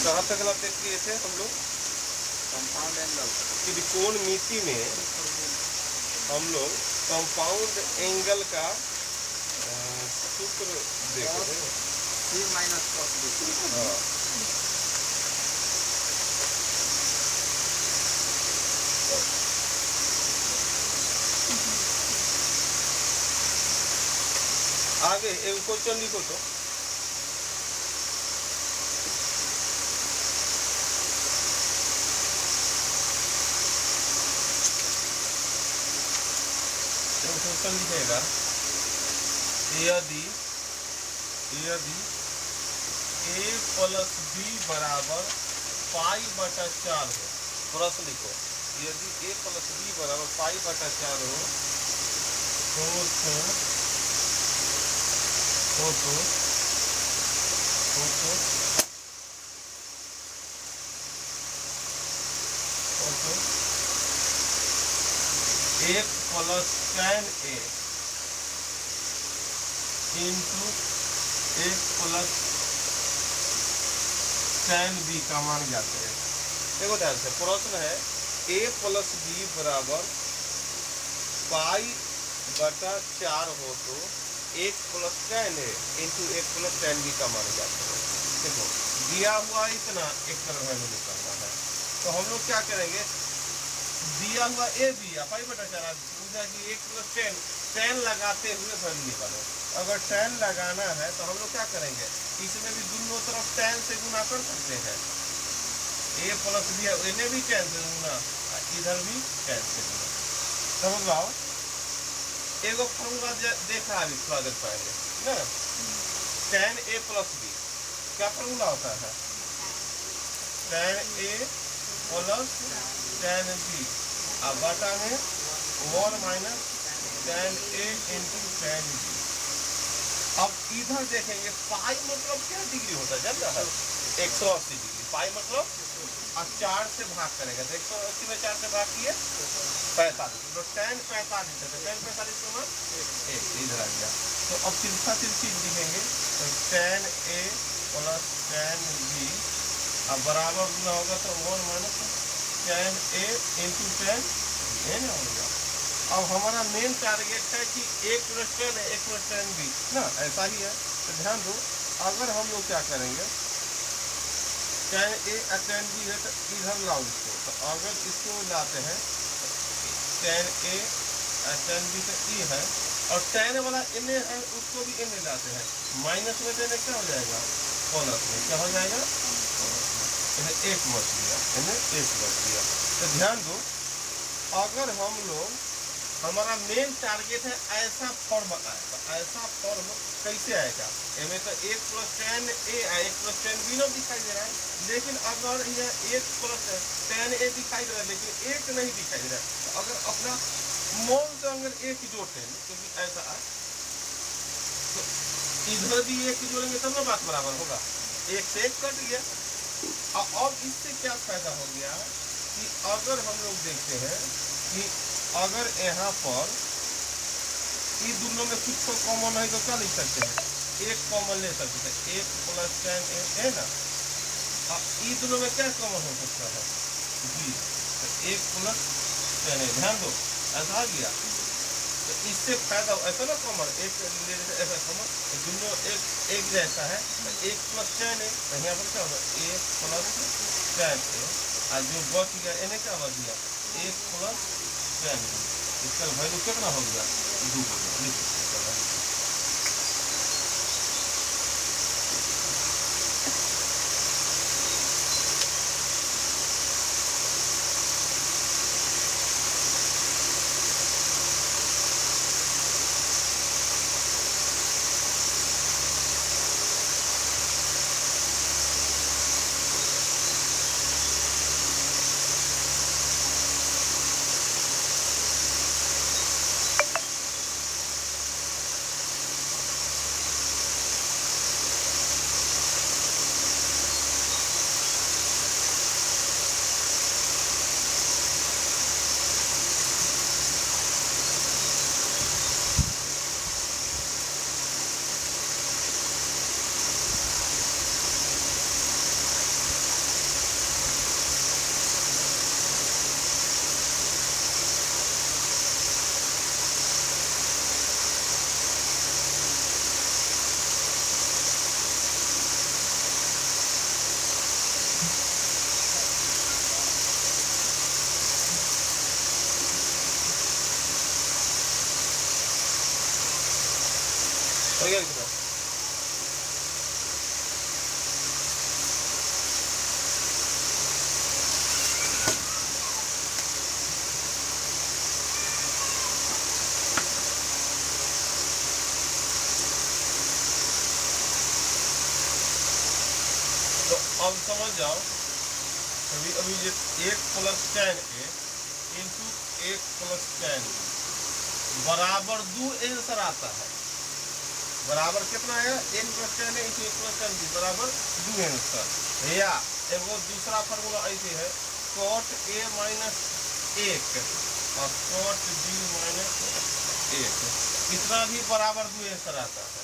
कहाँ तक लाते किए थे हम लोग? कंपाउंड एंगल त्रिकोणमिति में हम लोग कंपाउंड एंगल का सूत्र देखे थे। C minus cos B। हाँ। आगे एक क्वेश्चन लिखो तो। क्वेश्चन लिखेगा यदि a प्लस b बराबर π/4 हो। प्रश्न लिखो, यदि a प्लस b बराबर π/4 हो तो 1 plus tan a into 1 plus tan b का मान जाते हैं। देखो ध्यान से, प्रश्न है a प्लस b बराबर π/4 हो तो 1 plus tan a into 1 plus tan b का मान जाते हैं। देखो दिया हुआ इतना एक तरफ वैल्यू निकालना है, तो हम लोग क्या करेंगे, दिया हुआ a b या π/4 पूछा कि 1 प्लस tan लगाते हुए वैल्यू निकालो। अगर tan लगाना है तो हम लोग क्या करेंगे, इसमें भी दोनों तरफ tan से गुना कर सकते हैं। a प्लस b है, इन्हें भी tan से गुना, इधर भी tan से गुना। समझ लो, एगो फॉर्मूला देखा अभी थोड़ा देर पहले ना, tan a प्लस b क्या फॉर्मूला होता है, tan a plus tan b अब बटा में 1 minus tan a into tan b। अब इधर देखेंगे पाई मतलब क्या डिग्री होता है, जानता है 180 डिग्री। पाई मतलब अब 4 से भाग करेगा तो 180 में 4 से भाग किए 45, तो tan 45 है, तो tan 45 का मान 1 इधर आ गया। तो अब तिरछा तिरछी लिखेंगे तो tan a plus tan b अब बराबर गुना होगा तो 1 minus tan a into tan a ना होगा। अब हमारा मेन टारगेट है कि 1 प्लस tan है 1 प्लस tan b ना, ऐसा ही है। तो ध्यान दो, अगर हम लोग क्या करेंगे, tan a और tan b है तो इधर लाओ इसको, तो अगर इसको लाते हैं tan a और tan b तो e है, और tan वाला इन्हें है उसको भी इन्हें लाते हैं, माइनस में देने क्या हो जाएगा, प्लस में क्या हो जाएगा, इन्हें 1 बच गया, इन्हें 1 बच गया। तो ध्यान दो, अगर हम लोग, हमारा मेन टारगेट है ऐसा फॉर्म आए, तो ऐसा फॉर्म कैसे आएगा, इनमें तो 1 plus tan a 1 plus tan b ना दिखाई दे रहा है, लेकिन अगर यह 1 प्लस tan a दिखाई दे रहा है लेकिन 1 नहीं दिखाई दे रहा है, तो अगर अपना मोल से अगर 1 जोड़ते हैं, क्योंकि ऐसा है तो इधर भी 1 जोड़ेंगे तब ना बात बराबर होगा, 1 से 1 कट गया। अब इससे क्या फायदा हो गया कि अगर हम लोग देखते हैं कि अगर यहाँ पर ये दोनों में कुछ तो कॉमन है तो क्या लिख सकते हैं, 1 कॉमन ले सकते हैं, 1 प्लस tan a है ना, ये दोनों में क्या कॉमन हो सकता है, b, तो 1 प्लस tan a, ध्यान दो ऐसा आ गया। तो इससे फायदा ऐसा ना, कॉमन 1 ले लेते ऐसा कॉमन, दोनों एक जैसा है, तो 1 प्लस tan a, तो यहाँ पर क्या होगा 1 प्लस tan a, और जो बच गया इन्हें क्या बच गया 1 प्लस tan b, इसका वैल्यू कितना हो गया 2 हो गया, लिख सकते हैं। हो गया कितना? तो अब समझ जाओ, अभी अभी ये 1 + 10 a इंटू 1 + 10 b बराबर 2 आंसर आता है। बराबर कितना है? 1 + 10 a इंटू 1 + 10 b बराबर 2 आंसर। या एगो दूसरा फार्मूला ऐसे है, cot a - 1 और cot b - 1 कितना भी बराबर 2 आंसर आता है।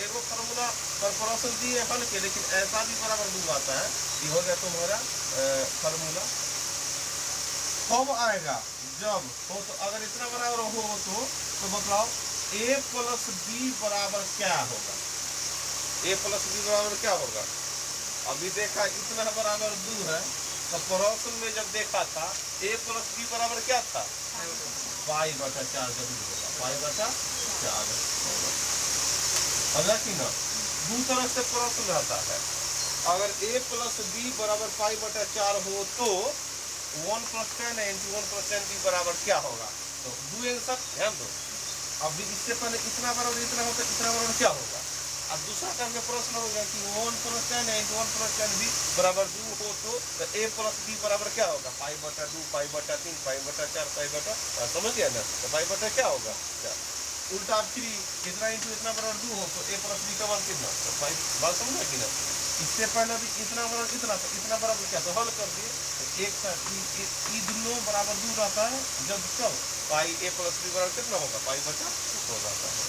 एगो फार्मूला पर प्रश्न दिए हल के, लेकिन ऐसा भी बराबर 2 आता है। ये हो गया तुम्हारा फार्मूला। कब आएगा? जब हो तो अगर इतना बराबर हो तो बताओ a + b बराबर क्या होगा? a + b बराबर क्या होगा? अभी देखा इतना बराबर 2 है, तो प्रश्न में जब देखा था a + b बराबर क्या था? π/4 जरूर होगा, π/4 होगा। अगर कि ना दो तरह से प्रश्न रहता है। अगर a + b बराबर π/4 हो तो 1 + 10 इंटू 1 + 10 b बराबर क्या होगा? तो 2 आंसर। ध्यान दो, अभी इससे पहले इतना बराबर इतना होता, इतना बराबर क्या होगा? अब दूसरा काम में प्रश्न होगा कि 1 + 10 इंटू 1 + 10 b बराबर 2 हो तो a + b बराबर क्या होगा? π/2, π/3, π/4, π/, समझ गया ना? तो π/, क्या होगा? उल्टा फिर इतना इंटू इतना बराबर 2 हो तो a + b का मान कितना? तो 5। बात समझा कि ना? इससे पहले भी इतना बराबर इतना, तो इतना बराबर क्या? तो हल कर दिए। तो एक साथ ये दोनों बराबर 2 रहता है जब कब a + b बराबर कितना होगा? π/2 हो जाता है।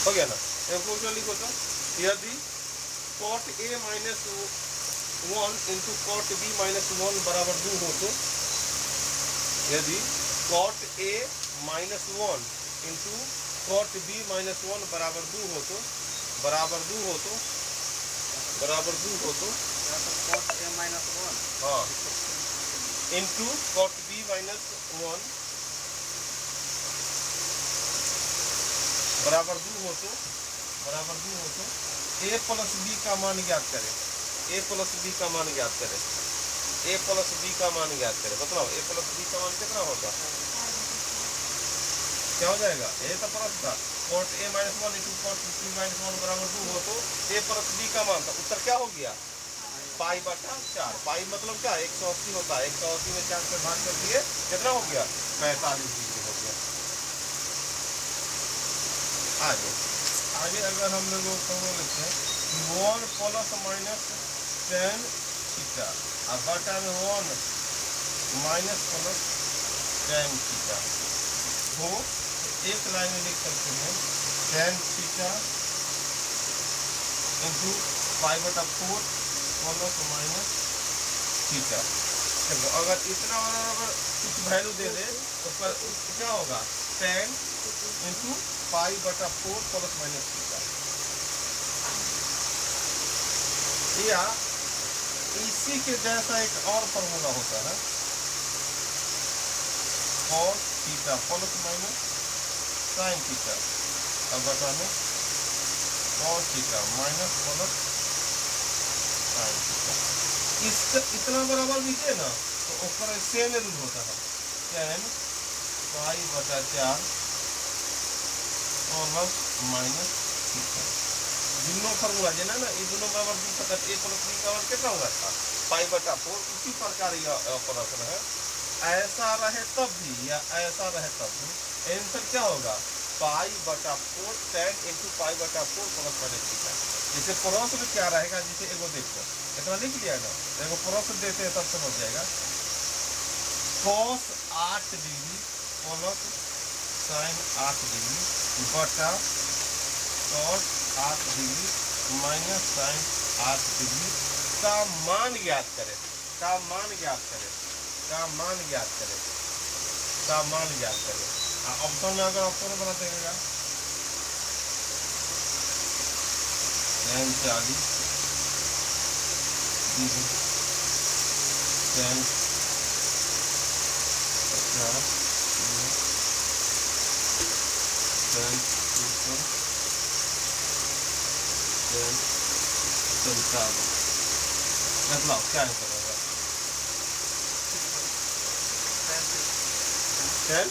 हो गया ना? क्वेश्चन लिखो तो, यदि cot a - 1 into cot b - 1 बराबर 2 हो तो, यदि cot a - 1 into cot b - 1 बराबर 2 हो तो, बराबर 2 हो तो, बराबर 2 हो तो cot a - 1 हाँ इंटू cot b - 1 बराबर 2 हो तो, बराबर 2 हो तो a + b का मान ज्ञात करें। a + b का मान ज्ञात करें। a + b का मान ज्ञात करें। बताओ a + b का मान कितना होगा? क्या हो जाएगा? ये तो प्रश्न था। cot a - 1 into cot b - 1 बराबर 2 हो तो a + b का मान था। उत्तर क्या हो गया? π/4। पाई मतलब क्या? 180 होता है। 180 में 4 से भाग कर दिए, कितना हो गया? 45 डिग्री हो गया। आगे आगे अगर हम लोग फॉर्मूला लिखते हैं 1 ± tan थीटा और बटा में 1 - tan थीटा हो, एक लाइन में लिख सकते हैं tan थीटा इंटू π/4 ± थीटा। देखो अगर इतना बराबर कुछ वैल्यू दे दे तो क्या होगा? tan इंटू π/4 ± थीटा। या इसी के जैसा एक और फॉर्मूला होता है cos थीटा ± sin थीटा और बटा में cos theta minus plus sin theta. इसका इतना बराबर लिखे ना तो ऊपर सेम रूल होता है, tan π/4 प्लस थीटा। दोनों फार्मूला जो ना ये दोनों बराबर 2 सकता a + b का मान कितना होगा था? π/4। उसी प्रकार यह प्रश्न है। ऐसा रहे तब भी या ऐसा रहे तब भी आंसर क्या होगा? π/4 tan इंटू π/4 ± थीटा। जैसे प्रश्न क्या रहेगा? जैसे एगो देखो इतना लिख लिया ना, एगो प्रश्न देते हैं तब समझ जाएगा। cos 8 degree plus sin 8 degree बटा cos 8 degree minus sin 8 degree का मान ज्ञात करें। का मान ज्ञात करें। का मान ज्ञात करें। का मान ज्ञात करें। ऑप्शन में अगर ऑप्शन बना देगा tan 40 tan मतलब क्या आंसर होगा? 10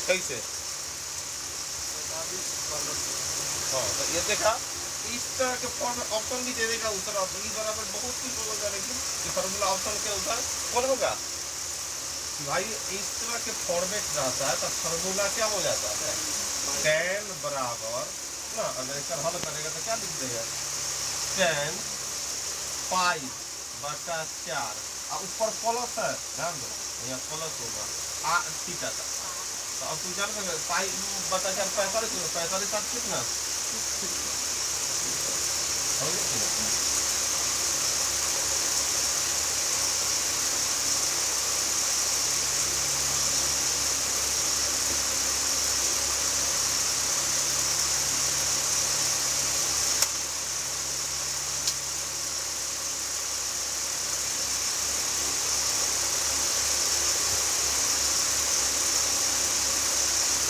कैसे? हाँ, तो ये देखा इस तरह के फॉर्म में ऑप्शन भी दे देगा उत्तर ऑप्शन ई बराबर बहुत कुछ होगा, लेकिन ये फार्मूला ऑप्शन के उत्तर कौन होगा भाई? इस तरह के फॉर्मेट रहता है तो फार्मूला क्या हो जाता है? 10 बराबर ना, अगर इसका हल करेगा तो क्या लिख देगा? 10 पाई बटा 4 और ऊपर प्लस है, ध्यान दो यहाँ प्लस होगा थीटा का। तो अब तुम जान सकते पाई बटा 4 45 45 साथ कितना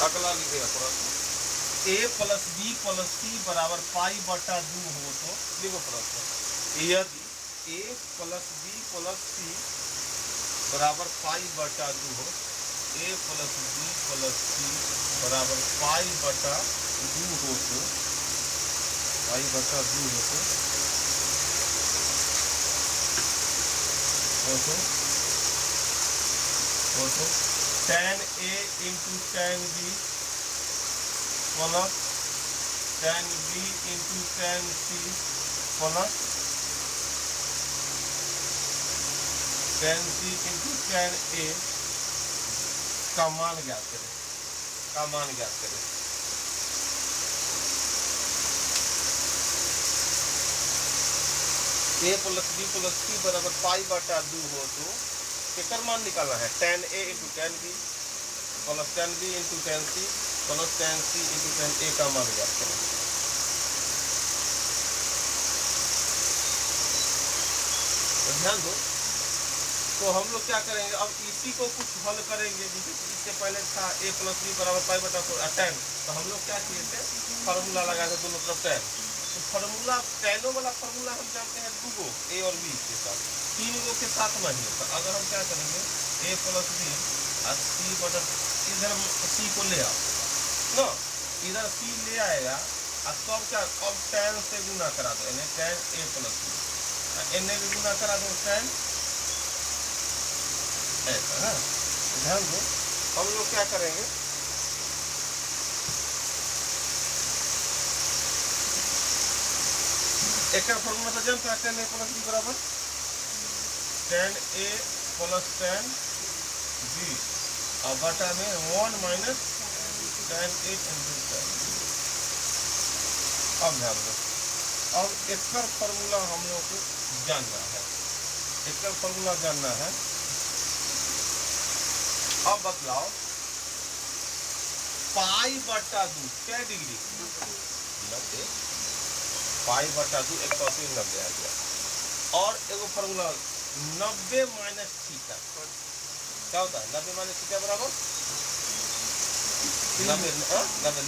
अगला लिखेगा प्रश्न a प्लस बी प्लस सी बराबर पाई बटा 2 हो तो लिखो प्रश्न यदि a प्लस बी प्लस सी बराबर पाई बटा 2 हो, a प्लस बी प्लस सी बराबर पाई बटा 2 हो तो पाई बटा 2 हो तो tan a into tan b plus tan b into tan c plus tan c into tan a का मान ज्ञात करें। a plus b plus c बराबर पाई बटा 2 हो तो केकर मान निकालना है? tan a into tan b plus tan b into tan c plus tan c into tan a का मान ज्ञात करें। तो ध्यान दो, तो हम लोग क्या करेंगे अब इसी को कुछ हल करेंगे। जैसे इससे पहले था a प्लस बी बराबर पाई बटा 10, तो हम लोग क्या किए थे? फार्मूला लगा थे दोनों तरफ 10। तो फार्मूला टेनो वाला फार्मूला हम जानते हैं 2 गो a और b के साथ, 3 गो के साथ नहीं। तो अगर हम क्या करेंगे a प्लस बी और c बटा, इधर c को ले आओ ना, इधर c ले आएगा और तब क्या अब tan से गुना करा दो, यानी tan a plus B, n भी गुना करा दो tan ऐसा है। ध्यान दो, हम लोग क्या करेंगे एक फॉर्मूला से जानते हैं tan a प्लस बी बराबर tan a plus tan b और बटा में 1 minus tan a into tan b। अब ध्यान दो, अब इसका फॉर्मूला हम लोग को जानना है, अब बतलाओ पाई बटा 2 क्या डिग्री? 90। पाई बटा 2 180 90 आ गया। और एगो फॉर्मूला 90 माइनस थीटा क्या होता है? 90 माइनस थीटा बराबर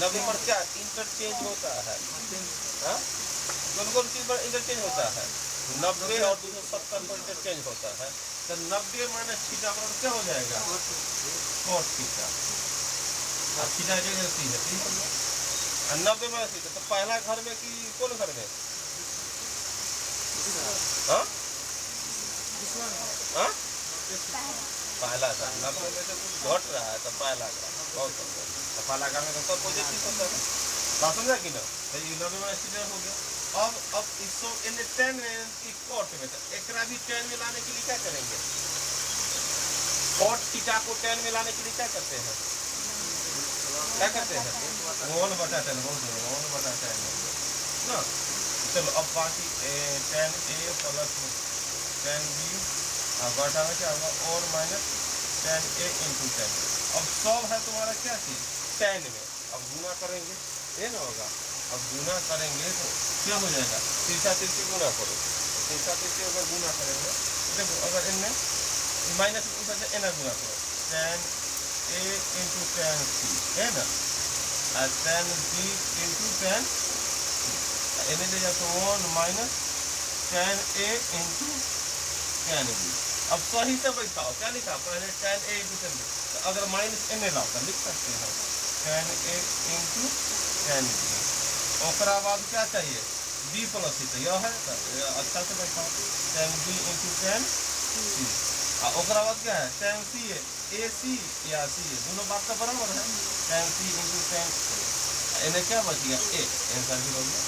90 पर क्या इंटरचेंज होता है? कौन चीज पर इंटरचेंज होता है? 90 और 270 पर इंटरचेंज होता है। तो 90 माइनस थीटा बराबर क्या हो जाएगा? cos theta. और थीटा क्या रहती है? 90 माइनस थीटा। तो पहला घर में कि कौन घर में? पहला घर 90 में से कुछ घट रहा है तो पहला घर बहुत तो पहला घर में तो सब पॉजिटिव होता है। बात समझा कि ना? तो ये 90 माइनस थीटा हो गया। अब इसको इन 10 में cot में तो एकरा भी 10 में लाने के लिए क्या करेंगे? cot थीटा को 10 में लाने के लिए क्या करते हैं? 1 बटा 10 बहुत 1 बटा 10 ना। चलो अब बाकी tan a plus tan b और बटा में क्या होगा? और minus tan a into tan b। अब सब है तुम्हारा क्या चीज? tan में। अब गुना करेंगे ये ना होगा, अब गुना करेंगे तो क्या हो जाएगा? तीसरा तीसरी गुना करो, तीसरा तीसरी अगर गुना करेंगे देखो, अगर इनमें माइनस ऊपर से एन गुना करो tan A into tan C है ना, tan B इंटू tan इन्हें ले जाते 1 minus tan A into tan B। अब सही से बैठाओ, क्या लिखा पहले tan A into tan B, तो अगर माइनस n लाओ तो लिख सकते हैं tan A into tan B। ओकरा बाद क्या चाहिए b प्लस c, तो यह है अच्छा से बैठाओ tan b into tan c। ओकरा बाद क्या है tan c है a c या c है, दोनों बात का बराबर है, tan c into tan c। इन्हें क्या बच गया a, आंसर भी हो गया।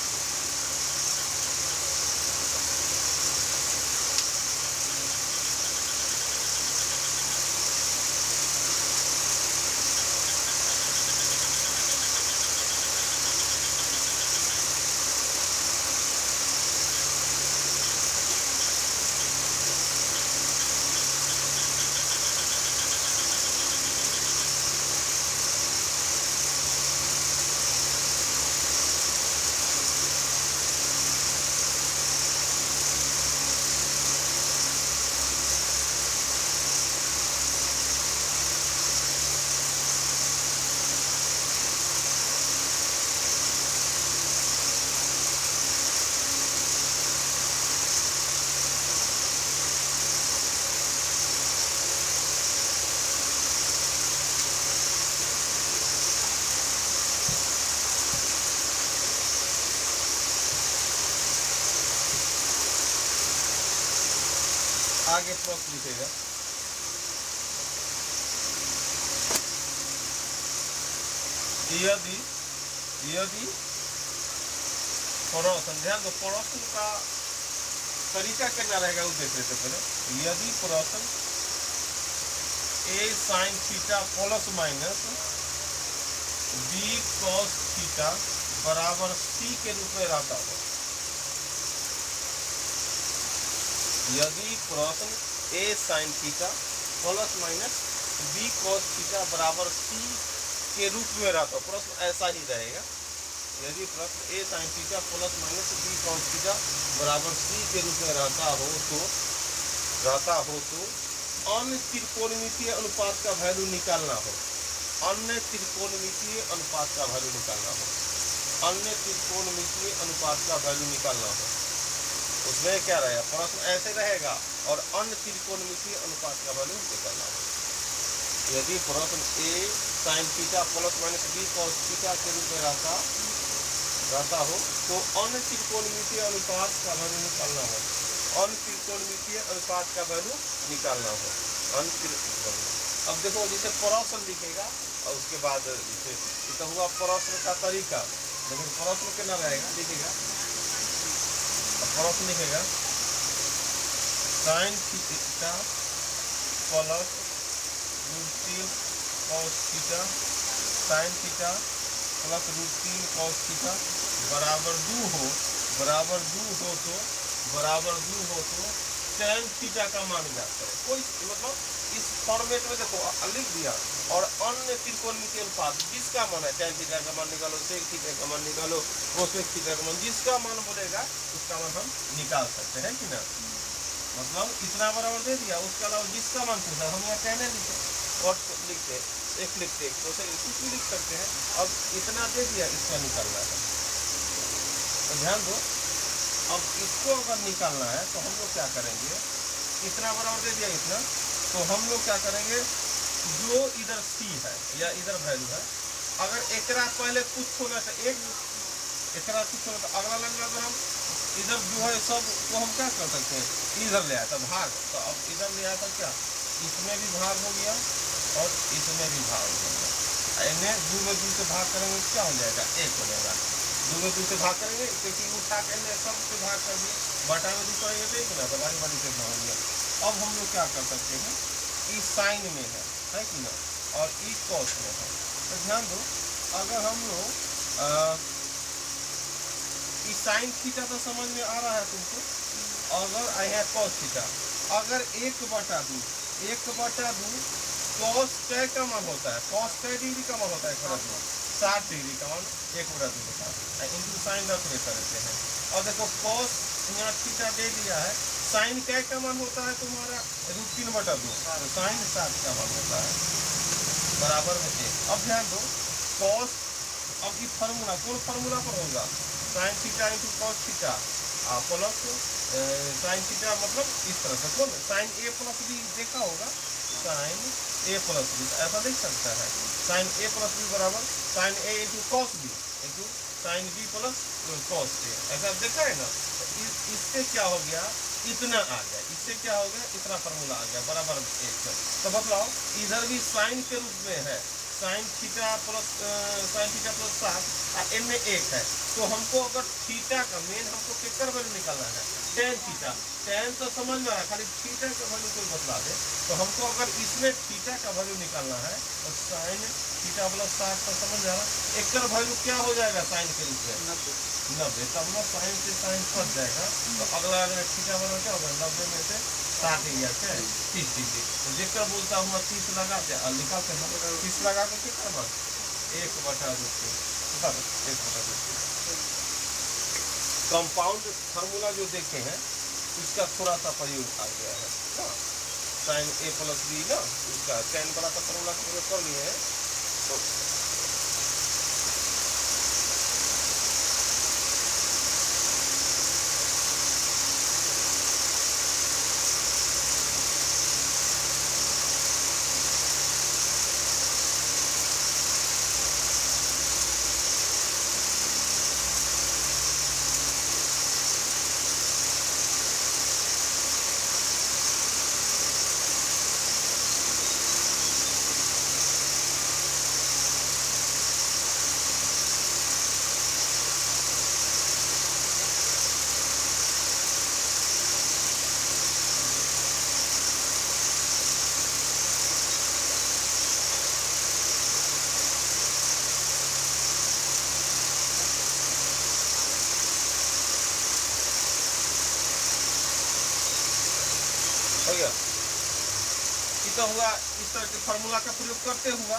आगे प्रश्न लिखेगा यदि प्रश्न, ध्यान दो प्रश्न का तरीका क्या रहेगा वो देख लेते पहले। यदि प्रश्न a sin theta plus minus b cos theta बराबर c के रूप में रहता हो, यदि प्रश्न a sin theta plus minus b cos theta बराबर c के रूप में रहता हो, प्रश्न ऐसा ही रहेगा। यदि प्रश्न a sin theta plus minus b cos theta बराबर c के रूप में रहता हो तो अन्य त्रिकोणमितीय अनुपात का वैल्यू निकालना हो, अन्य त्रिकोणमितीय अनुपात का वैल्यू निकालना हो, अन्य त्रिकोणमितीय अनुपात का वैल्यू निकालना हो। उसमें क्या रहेगा, प्रश्न ऐसे रहेगा और अन्य त्रिकोणमितीय अनुपात का वैल्यू निकालना हो। यदि प्रश्न a sin theta plus minus b cos theta के रूप में रहता हो तो अन्य त्रिकोणमितीय अनुपात का वैल्यू निकालना हो, अन्य त्रिकोणमितीय अनुपात का वैल्यू निकालना हो, अन्य त्रिकोणमितीय। अब देखो जैसे प्रश्न लिखेगा और उसके बाद जैसे तो हुआ प्रश्न का तरीका, लेकिन प्रश्न कितना रहेगा लिखेगा, प्रश्न लिखेगा sin theta plus √3 cos theta sin theta plus √3 cos theta बराबर 2 हो तो tan थीटा का मान ज्ञात करें। कोई मतलब इस फॉर्मेट में देखो लिख दिया और अन्य त्रिकोणमितीय अनुपात जिसका मान है tan थीटा का मान निकालो, sec थीटा का मान निकालो, cosec थीटा का मान, जिसका मान बोलेगा उसका मान हम निकाल सकते हैं कि ना। मतलब इतना बराबर दे दिया, उसके अलावा जिसका मान पूछा हम यहाँ कहने लिखे और लिखते एक लिखते एक तो कुछ भी लिख सकते हैं। अब इतना दे दिया, इसका निकालना है तो ध्यान दो। अब इसको अगर निकालना है तो हम लोग क्या करेंगे, इतना बराबर दे दिया इतना, तो हम लोग क्या करेंगे जो इधर c है या इधर वैल्यू है, अगर एकरा पहले कुछ होना तो एक एकरा कुछ होना तो अगला लगना, अगर हम इधर जो है सब तो हम क्या कर सकते हैं इधर ले आया था भाग, तो अब इधर ले आया था क्या, इसमें भी भाग हो गया और इसमें भी भाग हो गया। इन्हें 2 में 2 से भाग करेंगे क्या हो जाएगा 1 हो जाएगा, 2 में 2 से भाग करेंगे क्योंकि उठा के सब से भाग कर दिए, बटा में 2 करेंगे तो 1 ना, तो बारी बारी से भाग गया। अब हम लोग क्या कर सकते हैं, इस साइन में है कि ना और इस कॉस में है, तो ध्यान दो अगर हम लोग इस साइन थीटा तो समझ में आ रहा है तुमको, अगर यहाँ कॉस थीटा अगर 1/2 कॉस कै का मान होता है, कॉस कै डिग्री का मान होता है, 60 डिग्री का मान 1/2 होता है, इंटू साइन रख लेते हैं। और देखो कॉस यहाँ थीटा दे दिया है, साइन कै का मान होता है तुम्हारा √3/2, साइन 60 का मान होता है। बराबर में 1। अब ध्यान दो cos, अब ये फार्मूला कौन फार्मूला पर होगा, sine theta into cos theta plus sine theta, मतलब इस तरह से कौन साइन ए प्लस बी देखा होगा, साइन ए प्लस बी ऐसा देख सकता है, साइन ए प्लस बी बराबर sine A into cos B into sine B plus cos A, ऐसा देखा है ना। इससे क्या हो गया, इतना आ गया, इससे क्या हो गया, इतना फार्मूला आ गया बराबर 1। तो बतलाओ इधर भी साइन के रूप में है, साइन थीटा प्लस 7 एन में 1 है, तो हमको अगर थीटा का मेन हमको कितना वैल्यू निकालना है, टेन थीटा, टेन तो समझ में आ रहा, खाली थीटा का वैल्यू कोई बतला दे, तो हमको अगर इसमें थीटा का वैल्यू निकालना है तो साइन थीटा प्लस 7 तो समझ आ रहा, एक का वैल्यू क्या हो जाएगा साइन के रूप में 90, तब ना साइन से साइन कट जाएगा, तो अगला थीटा वाला क्या होगा 90 में से 60 गया क्या 30 डिग्री, तो जेकर बोलता हूँ 30 लगा के निकालते हैं 30 लगा के क्या करना 1/√3 कंपाउंड फार्मूला जो देखे हैं उसका थोड़ा सा प्रयोग आ गया है ना, साइन ए प्लस बी ना, उसका टेन वाला का फार्मूला का प्रयोग कर लिए हैं तो हो गया, तो हुआ इस तरह के फार्मूला का प्रयोग करते हुआ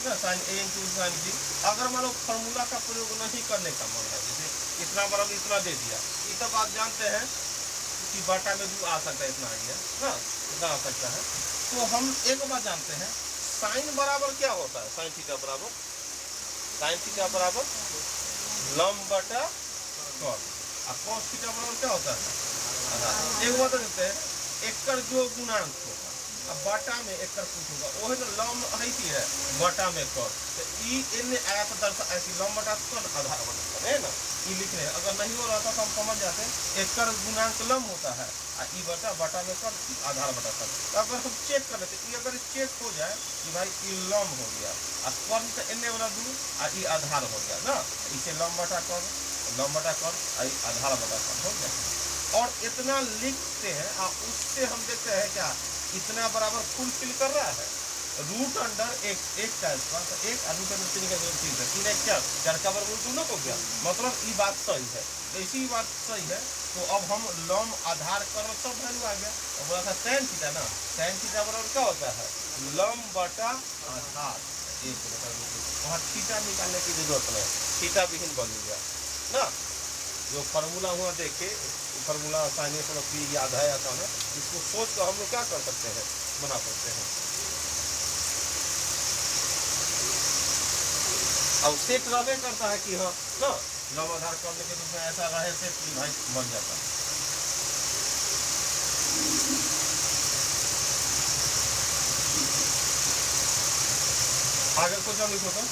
ना, sign A into sine B. अगर मान लो फार्मूला का प्रयोग नहीं करने का मन है, जैसे इतना बराबर इतना दे दिया, ये तो बात जानते हैं कि बाटा में 2 आ सकता है, इतना आ गया ना, इतना आ सकता है, तो हम एक बात जानते हैं साइन बराबर क्या होता है, साइन थीटा बराबर लंब बटा कॉस, और कॉस थीटा बराबर क्या होता है एक बात देते हैं एकर जो गुणांक होगा, अब बाटा में एकर कुछ होगा, वो है ना लंब है बाटा में कॉस, तो ई एन आया तो दर्शा ऐसी लंब बटा कौन आधार बटा है ना, ई लिख रहे हैं, अगर नहीं हो रहा था तो हम समझ जाते हैं एकर गुणांक लंब होता है और ई बाटा में कर आधार बटा कर, तो अगर हम चेक कर लेते ये अगर चेक हो जाए कि भाई ई लंब हो गया और कौन तो एन वाला 2 और ई आधार हो गया ना, इसे लंब बटा कर आधार बटा कर हो गया, और इतना लिखते हैं और उससे हम देखते हैं क्या इतना बराबर फुलफिल कर रहा है, रूट अंडर एक का स्क्वायर, तो 1 और रूट अंडर 3 का जो 3 है, 3 1 4 का वर्ग दोनों हो गया, मतलब ये बात सही है, ऐसी बात सही है, तो अब हम लंब आधार कर सब वैल्यू आ गया, तो बोला था tan थीटा ना, tan थीटा बराबर क्या होता है लंब बटा आधार 1/√2, वहाँ थीटा निकालने की जरूरत नहीं, थीटा विहीन बन गया ना, जो फार्मूला हुआ देखे formula sign A plus B याद है आता है, इसको सोच कर हम लोग क्या कर सकते हैं बना सकते हैं, अब सेट रहे करता है कि हाँ ना लंब आधार करने के रूप में ऐसा रहे सेट कि भाई बन जाता है। आगे कुछ हम लिखो तो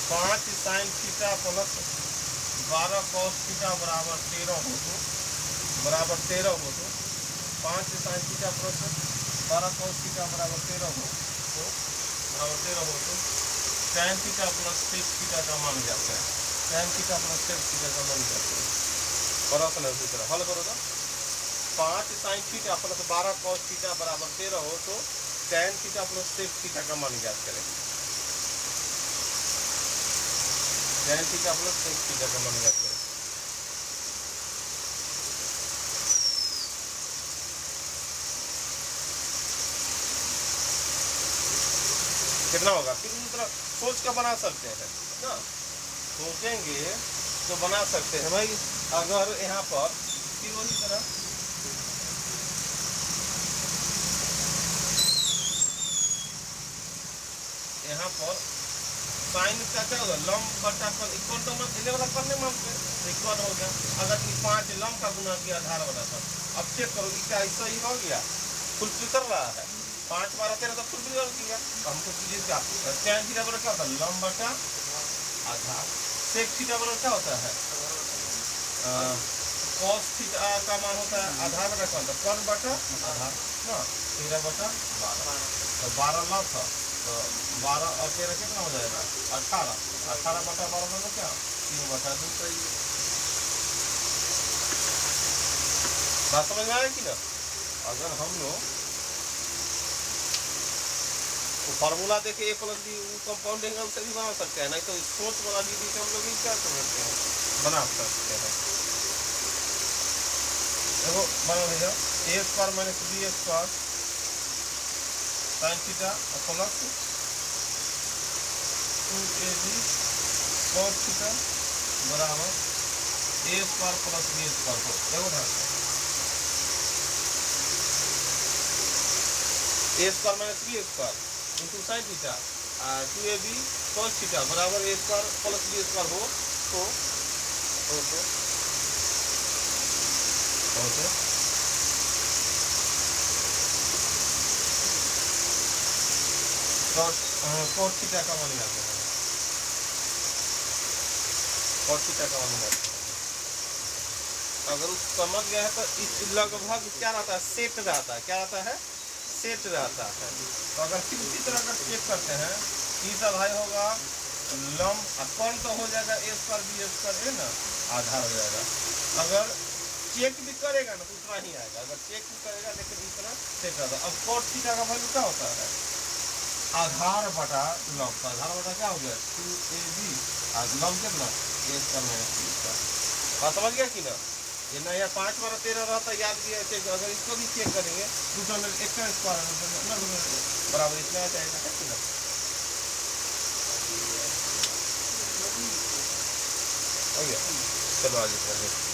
5 sign theta plus 12 cos theta बराबर 13 हो तो 5 sign theta plus 12 cos theta बराबर 13 हो तो tan theta plus sec theta का मान जाता है, tan theta plus sec theta का मान जाता है, प्रश्न है दूसरा हल करो तो 5 sign theta plus 12 cos theta बराबर 13 हो तो tan theta plus sec theta का मान ज्ञात करें, tan theta plus sec theta का मान ज्ञात करें, कितना होगा, फिर मतलब सोच कर बना सकते हैं ना, सोचेंगे तो बना सकते हैं भाई, अगर यहाँ पर फिर वही तरह यहाँ पर साइन का क्या होगा, लंब बटा कौन, इक्वल तो मत इन्हें वाला करने मानते हैं, इक्वल हो गया। अगर ये 5 लंब का गुना किया आधार वाला था, अब चेक करो क्या ऐसा ही हो गया, फुलफिल कर रहा है। 5 12 13 तो फुलफिल कर दिया। तो हमको कीजिए क्या, tan थीटा बराबर क्या होता है, लंब बटा आधार। सेक थीटा बराबर क्या होता है, cos थीटा का मान होता है आधार बटा कौन, कर्ण बटा आधार ना, 13 बटा 12, तो 12 लाख था, तो 12 और 13 कितना हो जाएगा, 18, 18 बटा 12 मतलब क्या, 3 बटा 2। बात समझ में आया कि ना। अगर हम लोग फार्मूला देखे ए प्लस बी कंपाउंड एंगल से भी बना सकते हैं, नहीं तो सोच वाला विधि से हम लोग क्या समझते हैं, बना सकते हैं। देखो बना भैया, A square minus B square sine theta plus 2ab cos theta बराबर A square plus B square को देखो ध्यान से, A square minus B square into sine theta 2ab cos theta बराबर A square plus B square हो तो cos theta का मान निकालते हैं, cos थीटा का मान निकालते हैं। अगर उस समझ गया है तो इस लगभग क्या रहता है, सेट रहता है, क्या रहता है, सेट रहता है। तो अगर फिर इसी तरह अगर चेक करते हैं, तीसरा भाई होगा लंब, कौन तो हो जाएगा ए स्क्वायर बी स्क्वायर है ना, आधार हो जाएगा। अगर चेक भी करेगा ना तो उतना ही आएगा, अगर चेक भी करेगा लेकिन इतना सेट रहता है। अब cos थीटा का वैल्यू क्या होता है, आधार बटा लंब, तो आधार बटा क्या हो गया 2ab, लंब कितना ए स्क्वायर माइनस बी स्क्वायर। बात समझ गया कि ना। ये ना, या 5 12 13 रहता याद भी है, अगर इसको भी चेक करेंगे दूसरा में एक्स्ट्रा स्क्वायर बराबर इतना आ जाएगा, है कि ना। हो गया, चलो आगे चलिए।